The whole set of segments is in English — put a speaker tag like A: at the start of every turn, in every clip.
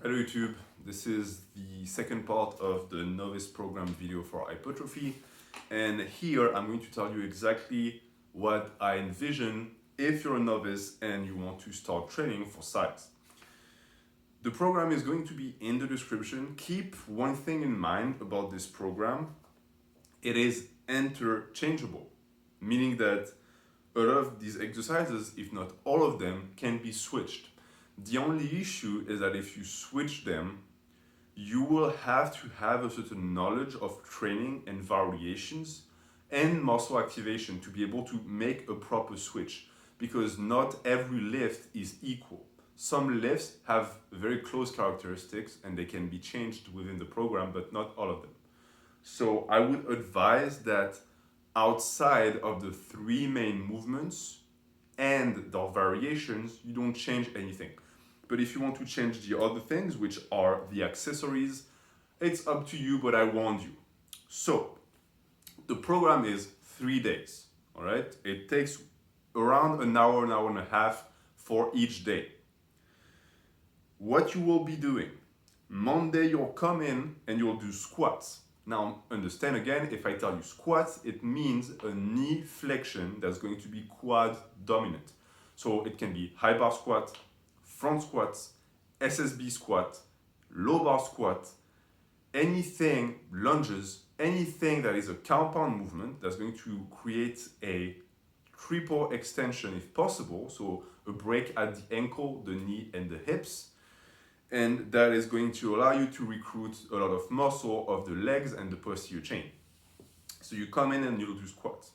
A: Hello YouTube, this is the second part of the Novice program video for Hypertrophy, and here I'm going to tell you exactly what I envision if you're a novice and you want to start training for size. The program is going to be in the description. Keep one thing in mind about this program: it is interchangeable, meaning that a lot of these exercises, if not all of them, can be switched. The only issue is that if you switch them, you will have to have a certain knowledge of training and variations and muscle activation to be able to make a proper switch, because not every lift is equal. Some lifts have very close characteristics and they can be changed within the program, but not all of them. So I would advise that outside of the three main movements and the variations, you don't change anything. But if you want to change the other things, which are the accessories, it's up to you, but I warned you. So the program is 3 days, all right? It takes around an hour and a half for each day. What you will be doing: Monday, you'll come in and you'll do squats. Now, understand again, if I tell you squats, it means a knee flexion that's going to be quad dominant. So it can be high bar squat, front squats, SSB squat, low bar squat, anything, lunges, anything that is a compound movement that's going to create a triple extension if possible. So a break at the ankle, the knee, and the hips. And that is going to allow you to recruit a lot of muscle of the legs and the posterior chain. So you come in and you'll do squats.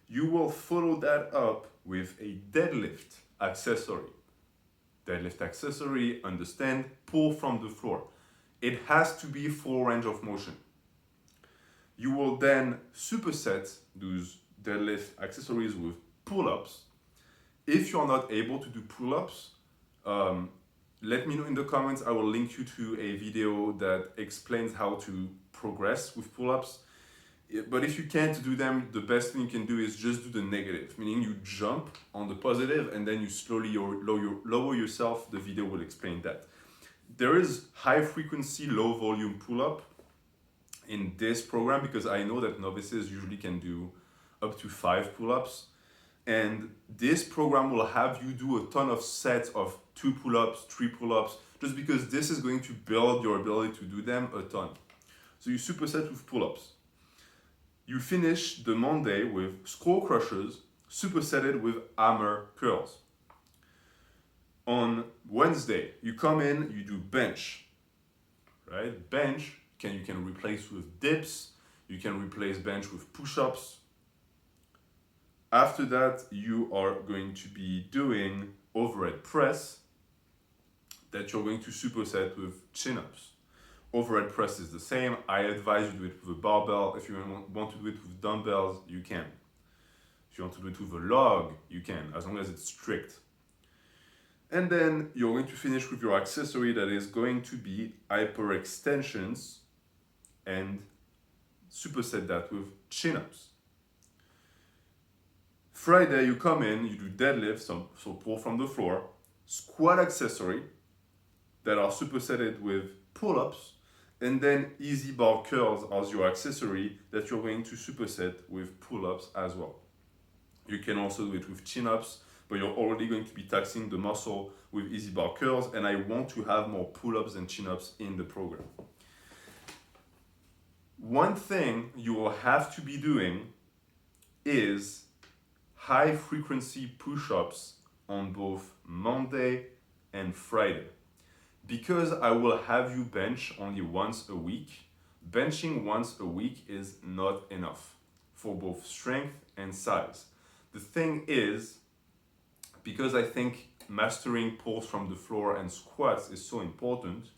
A: You will follow that up with a deadlift accessory. Deadlift accessory, understand, pull from the floor. It has to be full range of motion. You will then superset those deadlift accessories with pull-ups. If you're not able to do pull-ups, let me know in the comments. I will link you to a video that explains how to progress with pull-ups. But if you can't do them, the best thing you can do is just do the negative, meaning you jump on the positive and then you slowly lower yourself. The video will explain that. There is high frequency, low volume pull-up in this program because I know that novices usually can do up to 5 pull-ups. And this program will have you do a ton of sets of 2 pull-ups, 3 pull-ups, just because this is going to build your ability to do them a ton. So you superset with pull-ups. You finish the Monday with Skullcrushers, supersetted with AMRAP curls. On Wednesday, you come in, you do bench, right? Bench, you can replace with dips, you can replace bench with push-ups. After that, you are going to be doing overhead press that you're going to superset with chin-ups. Overhead press is the same. I advise you do it with a barbell. If you want to do it with dumbbells, you can. If you want to do it with a log, you can, as long as it's strict. And then you're going to finish with your accessory that is going to be hyperextensions and superset that with chin-ups. Friday, you come in, you do deadlifts, so pull from the floor, squat accessory that are supersetted with pull-ups, and then easy bar curls as your accessory that you're going to superset with pull-ups as well. You can also do it with chin-ups, but you're already going to be taxing the muscle with easy bar curls, and I want to have more pull-ups and chin-ups in the program. One thing you will have to be doing is high frequency push-ups on both Monday and Friday. Because I will have you bench only once a week, benching once a week is not enough for both strength and size. The thing is, because I think mastering pulls from the floor and squats is so important,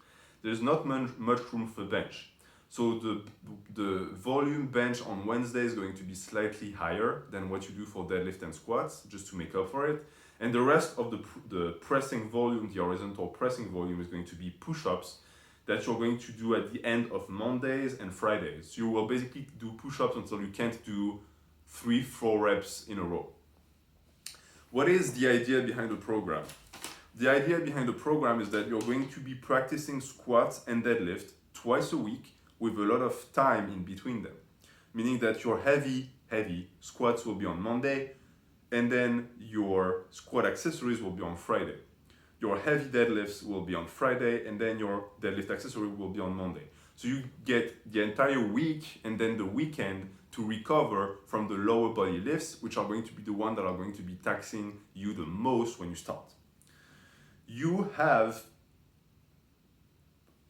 A: there's not much room for bench. So the volume bench on Wednesday is going to be slightly higher than what you do for deadlift and squats, just to make up for it. And the rest of the pressing volume, the horizontal pressing volume, is going to be push-ups that you're going to do at the end of Mondays and Fridays. You will basically do push-ups until you can't do 3-4 reps in a row. What is the idea behind the program? The idea behind the program is that you're going to be practicing squats and deadlift twice a week with a lot of time in between them. Meaning that your heavy squats will be on Monday, and then your squat accessories will be on Friday. Your heavy deadlifts will be on Friday, and then your deadlift accessory will be on Monday. So you get the entire week and then the weekend to recover from the lower body lifts, which are going to be the ones that are going to be taxing you the most when you start. You have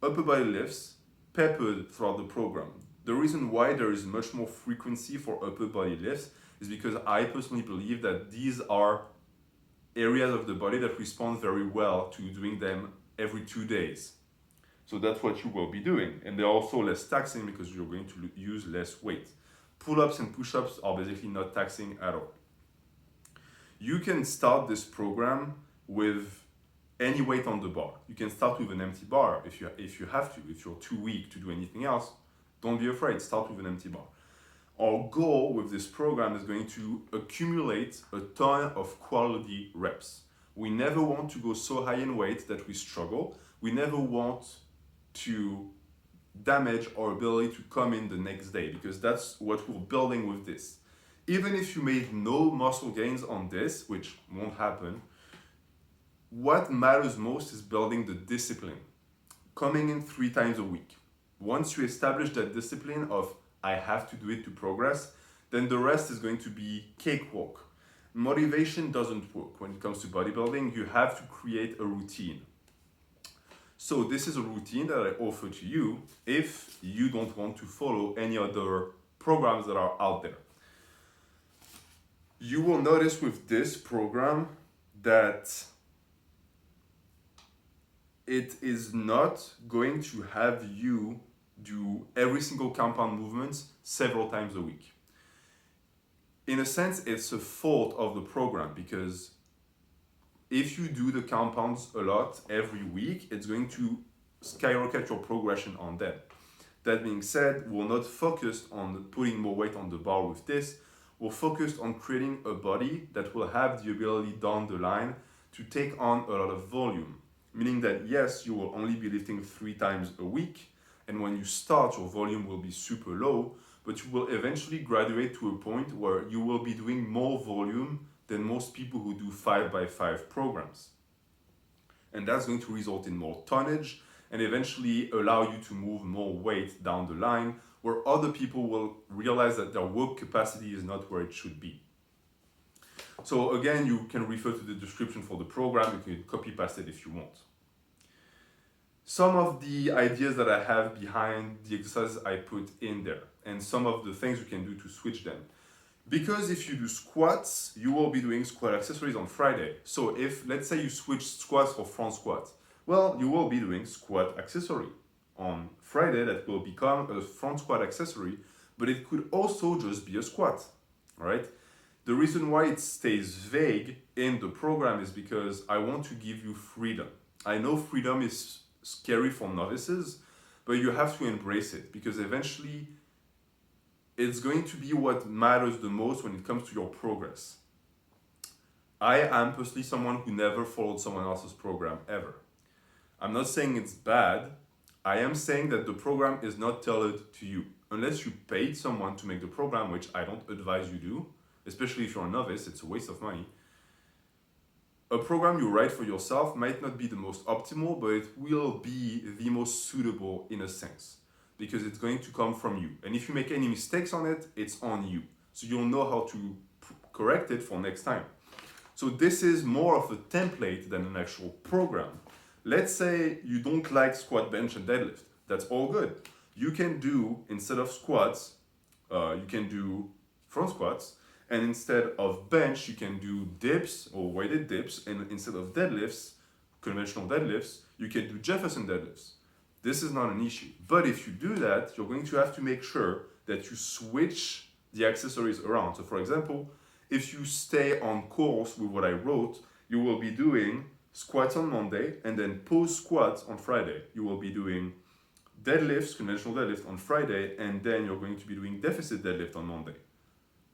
A: upper body lifts peppered throughout the program. The reason why there is much more frequency for upper body lifts is because I personally believe that these are areas of the body that respond very well to doing them every 2 days. So that's what you will be doing. And they're also less taxing because you're going to use less weight. Pull-ups and push-ups are basically not taxing at all. You can start this program with any weight on the bar. You can start with an empty bar if you have to. If you're too weak to do anything else, don't be afraid, start with an empty bar. Our goal with this program is going to accumulate a ton of quality reps. We never want to go so high in weight that we struggle. We never want to damage our ability to come in the next day, because that's what we're building with this. Even if you made no muscle gains on this, which won't happen, what matters most is building the discipline. Coming in 3 times a week. Once you establish that discipline of I have to do it to progress, then the rest is going to be cakewalk. Motivation doesn't work when it comes to bodybuilding. You have to create a routine. So this is a routine that I offer to you if you don't want to follow any other programs that are out there. You will notice with this program that it is not going to have you do every single compound movements several times a week. In a sense, it's a fault of the program, because if you do the compounds a lot every week, it's going to skyrocket your progression on them. That being said, we're not focused on putting more weight on the bar with this. We're focused on creating a body that will have the ability down the line to take on a lot of volume. Meaning that yes, you will only be lifting 3 times a week, and when you start, your volume will be super low, but you will eventually graduate to a point where you will be doing more volume than most people who do 5x5 programs. And that's going to result in more tonnage and eventually allow you to move more weight down the line, where other people will realize that their work capacity is not where it should be. So again, you can refer to the description for the program. You can copy paste it if you want. Some of the ideas that I have behind the exercises I put in there, and some of the things you can do to switch them. Because if you do squats, you will be doing squat accessories on Friday. So if, let's say you switch squats for front squats, well, you will be doing squat accessory on Friday that will become a front squat accessory, but it could also just be a squat, all right? The reason why it stays vague in the program is because I want to give you freedom. I know freedom is scary for novices, but you have to embrace it, because eventually it's going to be what matters the most when it comes to your progress. I am personally someone who never followed someone else's program ever. I'm not saying it's bad. I am saying that the program is not tailored to you. Unless you paid someone to make the program, which I don't advise you do, especially if you're a novice, it's a waste of money. A program you write for yourself might not be the most optimal, but it will be the most suitable in a sense, because it's going to come from you. And if you make any mistakes on it, it's on you. So you'll know how to correct it for next time. So this is more of a template than an actual program. Let's say you don't like squat, bench, and deadlift. That's all good. You can do, instead of squats, you can do front squats. And instead of bench, you can do dips or weighted dips. And instead of deadlifts, conventional deadlifts, you can do Jefferson deadlifts. This is not an issue. But if you do that, you're going to have to make sure that you switch the accessories around. So for example, if you stay on course with what I wrote, you will be doing squats on Monday and then pause squats on Friday. You will be doing deadlifts, conventional deadlift on Friday, and then you're going to be doing deficit deadlift on Monday.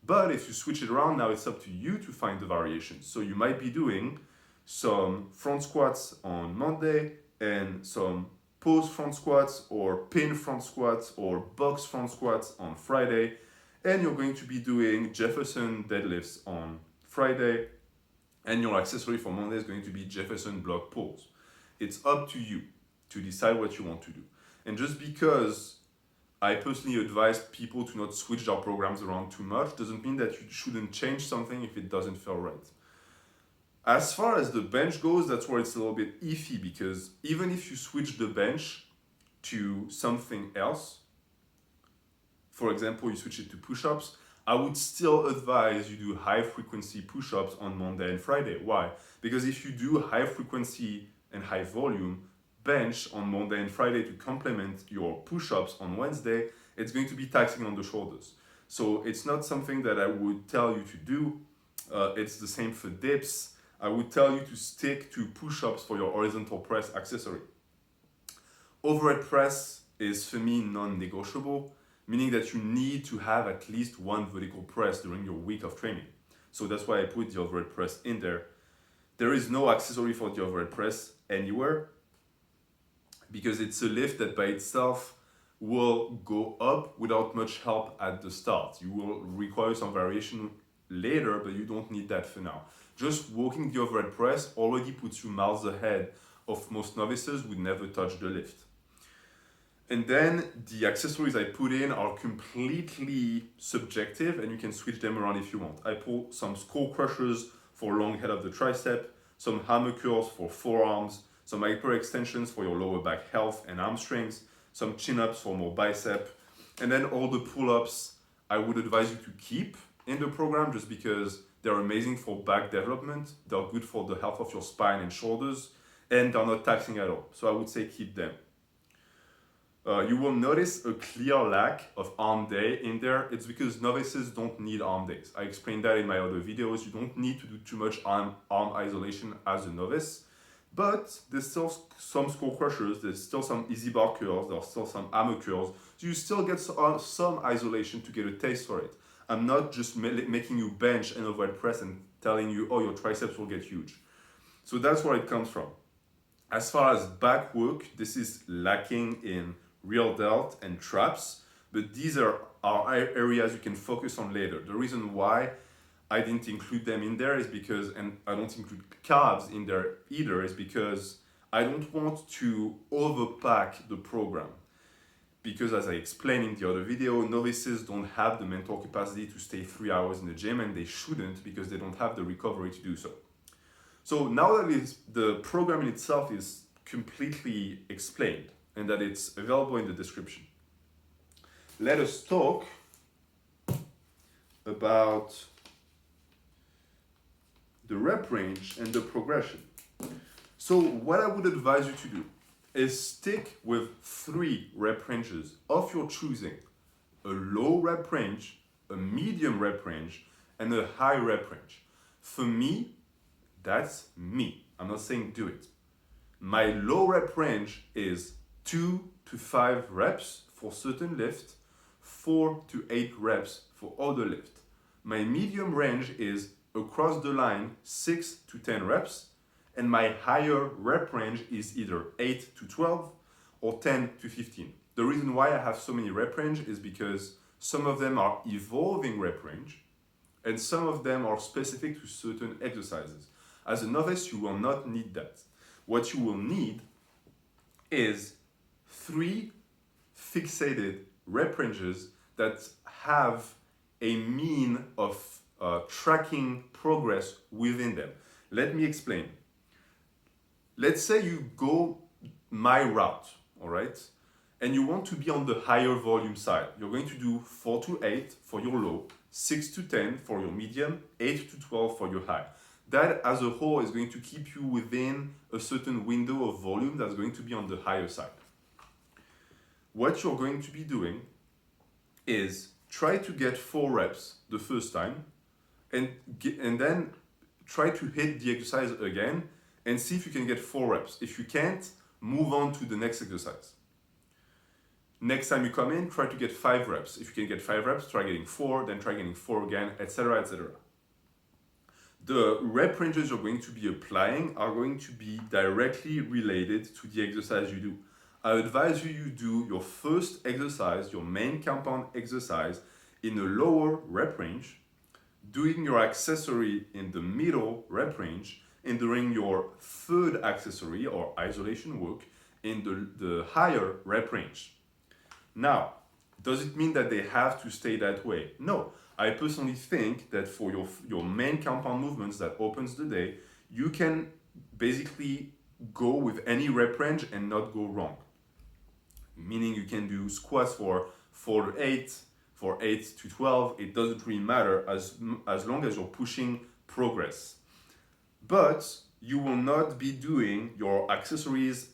A: But if you switch it around, now it's up to you to find the variations. So you might be doing some front squats on Monday, and some pose front squats or pin front squats or box front squats on Friday. And you're going to be doing Jefferson deadlifts on Friday. And your accessory for Monday is going to be Jefferson block pulls. It's up to you to decide what you want to do. And just because I personally advise people to not switch their programs around too much doesn't mean that you shouldn't change something if it doesn't feel right. As far as the bench goes, that's where it's a little bit iffy, because even if you switch the bench to something else, for example, you switch it to push-ups, I would still advise you do high frequency push-ups on Monday and Friday. Why? Because if you do high frequency and high volume bench on Monday and Friday to complement your push-ups on Wednesday, it's going to be taxing on the shoulders. So it's not something that I would tell you to do. It's the same for dips. I would tell you to stick to push-ups for your horizontal press accessory. Overhead press is for me non-negotiable, meaning that you need to have at least one vertical press during your week of training. So that's why I put the overhead press in there. There is no accessory for the overhead press anywhere, because it's a lift that by itself will go up without much help at the start. You will require some variation later, but you don't need that for now. Just walking the overhead press already puts you miles ahead of most novices who never touch the lift. And then the accessories I put in are completely subjective, and you can switch them around if you want. I pull some Skullcrushers for long head of the tricep, some hammer curls for forearms, some hyperextensions for your lower back health and hamstrings, some chin-ups for more bicep, and then all the pull-ups I would advise you to keep in the program just because they're amazing for back development, they're good for the health of your spine and shoulders, and they're not taxing at all. So I would say keep them. You will notice a clear lack of arm day in there. It's because novices don't need arm days. I explained that in my other videos. You don't need to do too much arm isolation as a novice, but there's still some Skullcrushers, there's still some easy bar curls, there's still some hammer curls. So you still get some isolation to get a taste for it. I'm not just making you bench and overhead press and telling you, oh, your triceps will get huge. So that's where it comes from. As far as back work, this is lacking in real delt and traps, but these are areas you can focus on later. The reason why I didn't include them in there is because, and I don't include calves in there either, is because I don't want to overpack the program. Because as I explained in the other video, novices don't have the mental capacity to stay 3 hours in the gym, and they shouldn't because they don't have the recovery to do so. So now that the program in itself is completely explained and that it's available in the description, let us talk about the rep range and the progression. So what I would advise you to do is stick with 3 rep ranges of your choosing: a low rep range, a medium rep range, and a high rep range. For me, that's me. I'm not saying do it. My low rep range is 2 to 5 reps for certain lift, 4 to 8 reps for other lift. My medium range is across the line 6 to 10 reps, and my higher rep range is either 8 to 12 or 10 to 15. The reason why I have so many rep range is because some of them are evolving rep range and some of them are specific to certain exercises. As a novice, you will not need that. What you will need is 3 fixated rep ranges that have a mean of tracking progress within them. Let me explain. Let's say you go my route, all right? And you want to be on the higher volume side. You're going to do 4 to 8 for your low, 6 to 10 for your medium, 8 to 12 for your high. That as a whole is going to keep you within a certain window of volume that's going to be on the higher side. What you're going to be doing is try to get 4 reps the first time and then try to hit the exercise again and see if you can get 4 reps. If you can't, move on to the next exercise. Next time you come in, try to get 5 reps. If you can get 5 reps, try getting 4, then try getting 4 again, etc., etc. The rep ranges you're going to be applying are going to be directly related to the exercise you do. I advise you do your first exercise, your main compound exercise, in a lower rep range, doing your accessory in the middle rep range, and doing your third accessory or isolation work in the higher rep range. Now, does it mean that they have to stay that way? No. I personally think that for your main compound movements that opens the day, you can basically go with any rep range and not go wrong. Meaning you can do squats for 4 to 8, for 8 to 12, it doesn't really matter as long as you're pushing progress. But you will not be doing your accessories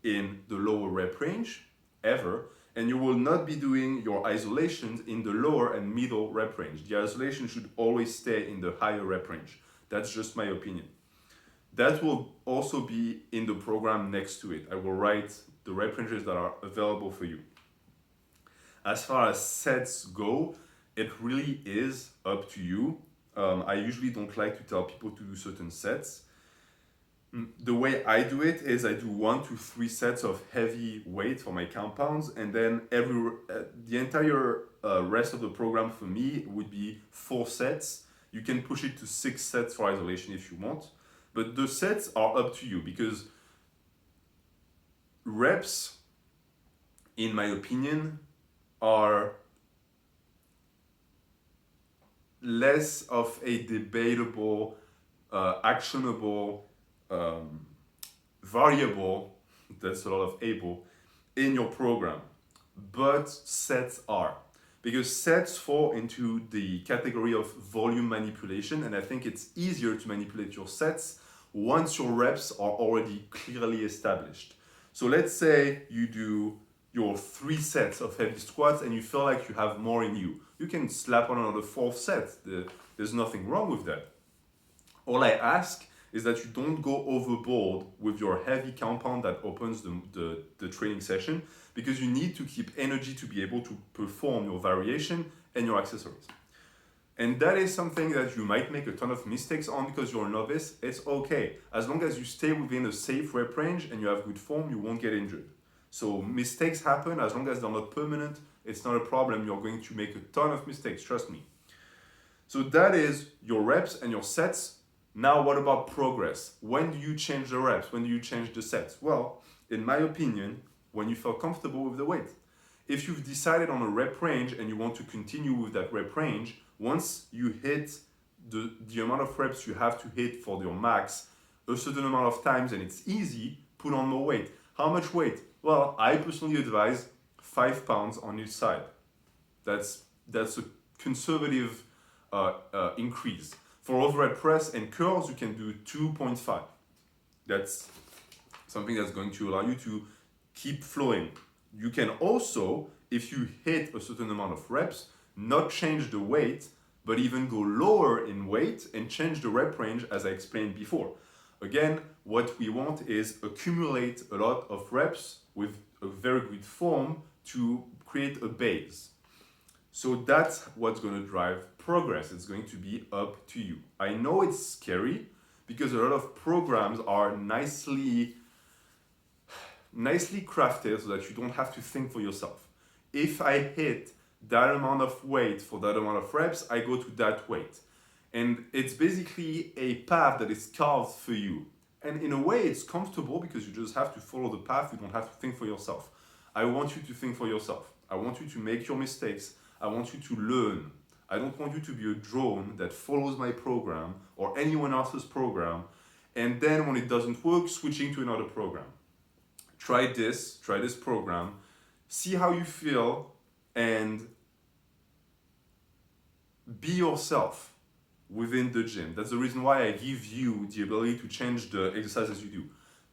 A: in the lower rep range ever, and you will not be doing your isolations in the lower and middle rep range. The isolation should always stay in the higher rep range. That's just my opinion. That will also be in the program next to it. I will write the rep ranges that are available for you. As far as sets go, it really is up to you. I usually don't like to tell people to do certain sets. The way I do it is I do 1 to 3 sets of heavy weight for my compounds, and then the entire rest of the program for me would be 4 sets. You can push it to 6 sets for isolation if you want, but the sets are up to you, because reps, in my opinion, are less of a debatable, actionable variable, that's a lot of able, in your program. But sets are. Because sets fall into the category of volume manipulation, and I think it's easier to manipulate your sets once your reps are already clearly established. So let's say you do your 3 sets of heavy squats and you feel like you have more in you. You can slap on another 4th set. There's nothing wrong with that. All I ask is that you don't go overboard with your heavy compound that opens the training session, because you need to keep energy to be able to perform your variation and your accessories. And that is something that you might make a ton of mistakes on because you're a novice. It's okay. As long as you stay within a safe rep range and you have good form, you won't get injured. So mistakes happen. As long as they're not permanent, it's not a problem. You're going to make a ton of mistakes, trust me. So that is your reps and your sets. Now, what about progress? When do you change the reps? When do you change the sets? Well, in my opinion, when you feel comfortable with the weight. If you've decided on a rep range and you want to continue with that rep range, once you hit the amount of reps you have to hit for your max a certain amount of times and it's easy, put on more weight. How much weight? Well, I personally advise 5 pounds on each side. That's a conservative increase. For overhead press and curls, you can do 2.5. That's something that's going to allow you to keep flowing. You can also, if you hit a certain amount of reps, not change the weight, but even go lower in weight and change the rep range as I explained before. Again, what we want is accumulate a lot of reps with a very good form to create a base. So that's what's going to drive progress. It's going to be up to you. I know it's scary because a lot of programs are nicely crafted so that you don't have to think for yourself. If I hit that amount of weight for that amount of reps, I go to that weight. And it's basically a path that is carved for you. And in a way, it's comfortable because you just have to follow the path. You don't have to think for yourself. I want you to think for yourself. I want you to make your mistakes. I want you to learn. I don't want you to be a drone that follows my program or anyone else's program, and then when it doesn't work, switching to another program. Try this program, see how you feel, and be yourself within the gym. That's the reason why I give you the ability to change the exercises you do.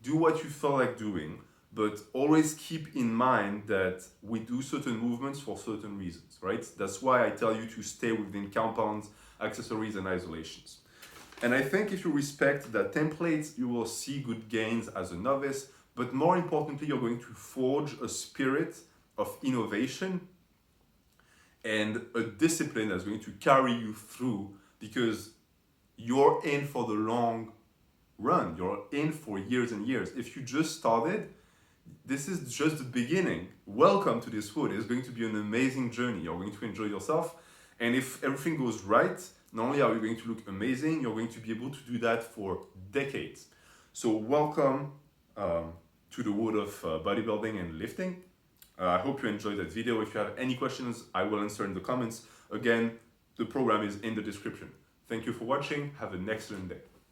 A: Do what you feel like doing, but always keep in mind that we do certain movements for certain reasons, right? That's why I tell you to stay within compounds, accessories, and isolations. And I think if you respect that template, you will see good gains as a novice, but more importantly, you're going to forge a spirit of innovation and a discipline that's going to carry you through, because you're in for the long run. You're in for years and years. If you just started, this is just the beginning. Welcome to this wood. It's going to be an amazing journey. You're going to enjoy yourself. And if everything goes right, not only are you going to look amazing, you're going to be able to do that for decades. So welcome to the world of bodybuilding and lifting. I hope you enjoyed that video. If you have any questions, I will answer in the comments. Again, the program is in the description. Thank you for watching. Have an excellent day.